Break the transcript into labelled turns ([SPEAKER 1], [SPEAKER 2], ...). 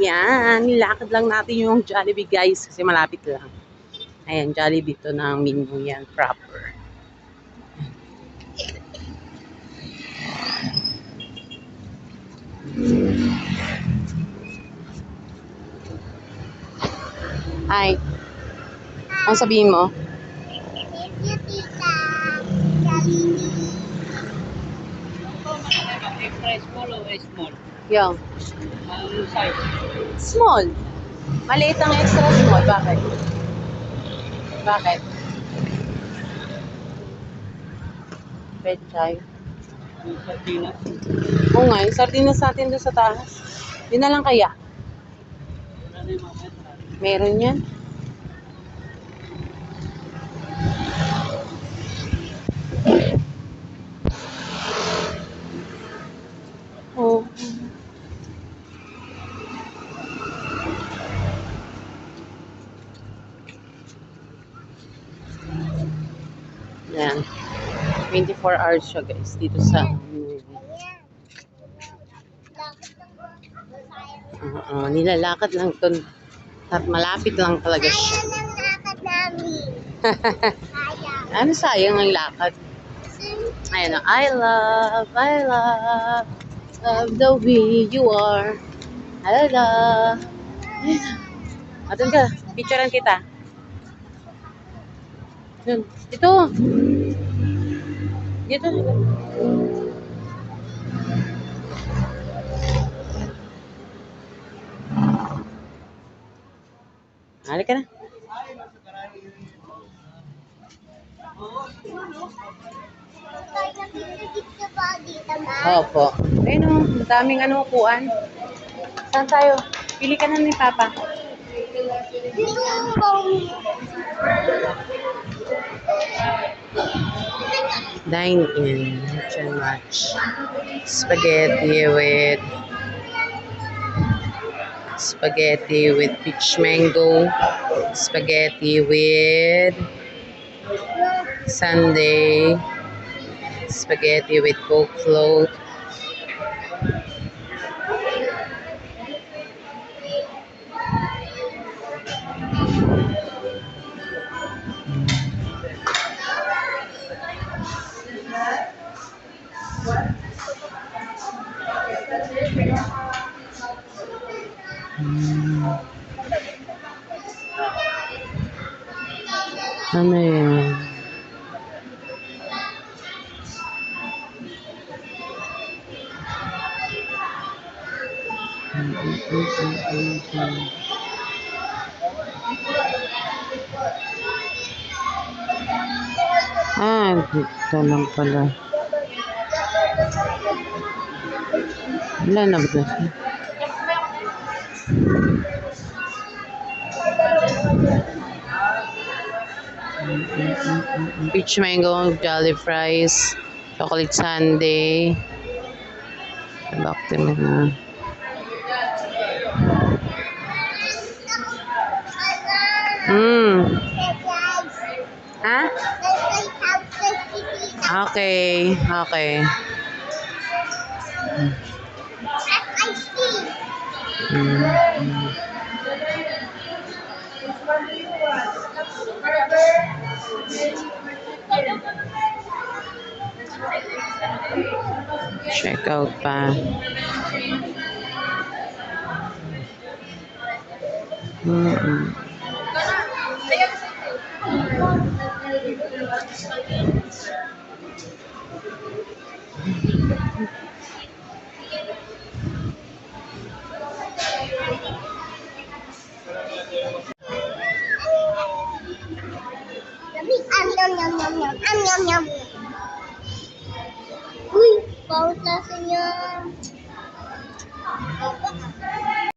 [SPEAKER 1] Yan, nilakad lang natin yung Jollibee guys kasi malapit lang. Ayan, Jollibee to ng menu yan, proper. Hi. Ang sabihin mo?
[SPEAKER 2] Thank you, tita. Jollibee.
[SPEAKER 3] Extra small o small?
[SPEAKER 1] Yung.
[SPEAKER 3] Ano size?
[SPEAKER 1] Small. Maliit ang extra small. Bakit? Bakit? Pechay.
[SPEAKER 3] Yung sardinas?
[SPEAKER 1] Oo nga, yung sardinas natin doon sa taas. Yun na lang kaya.
[SPEAKER 3] Ano yung mga metra?
[SPEAKER 1] Meron yan. Oh. Yan. 24 hours siya guys dito sa nilalakad lang to at malapit lang talaga siya.
[SPEAKER 2] Sayang ang lakad namin. Sayang.
[SPEAKER 1] Ano sayang ang lakad? Ayan o, I love the way you are. I love. Atun ka, picturean kita. Yun. Ito. Dito. Halika na. Opo. Ayun o, daming upuan. Saan tayo? Pili ka na ni Papa. Dine in. Too much. Spaghetti with peach mango. Spaghetti with sundae. Spaghetti with Coke float. Ano yun? Dito lang pala. Wala na ba siya? Peach mango, jolly fries, chocolate sundae. Back to me na. Ha? Okay. Check out pa.
[SPEAKER 2] Uy, pauta sa niya.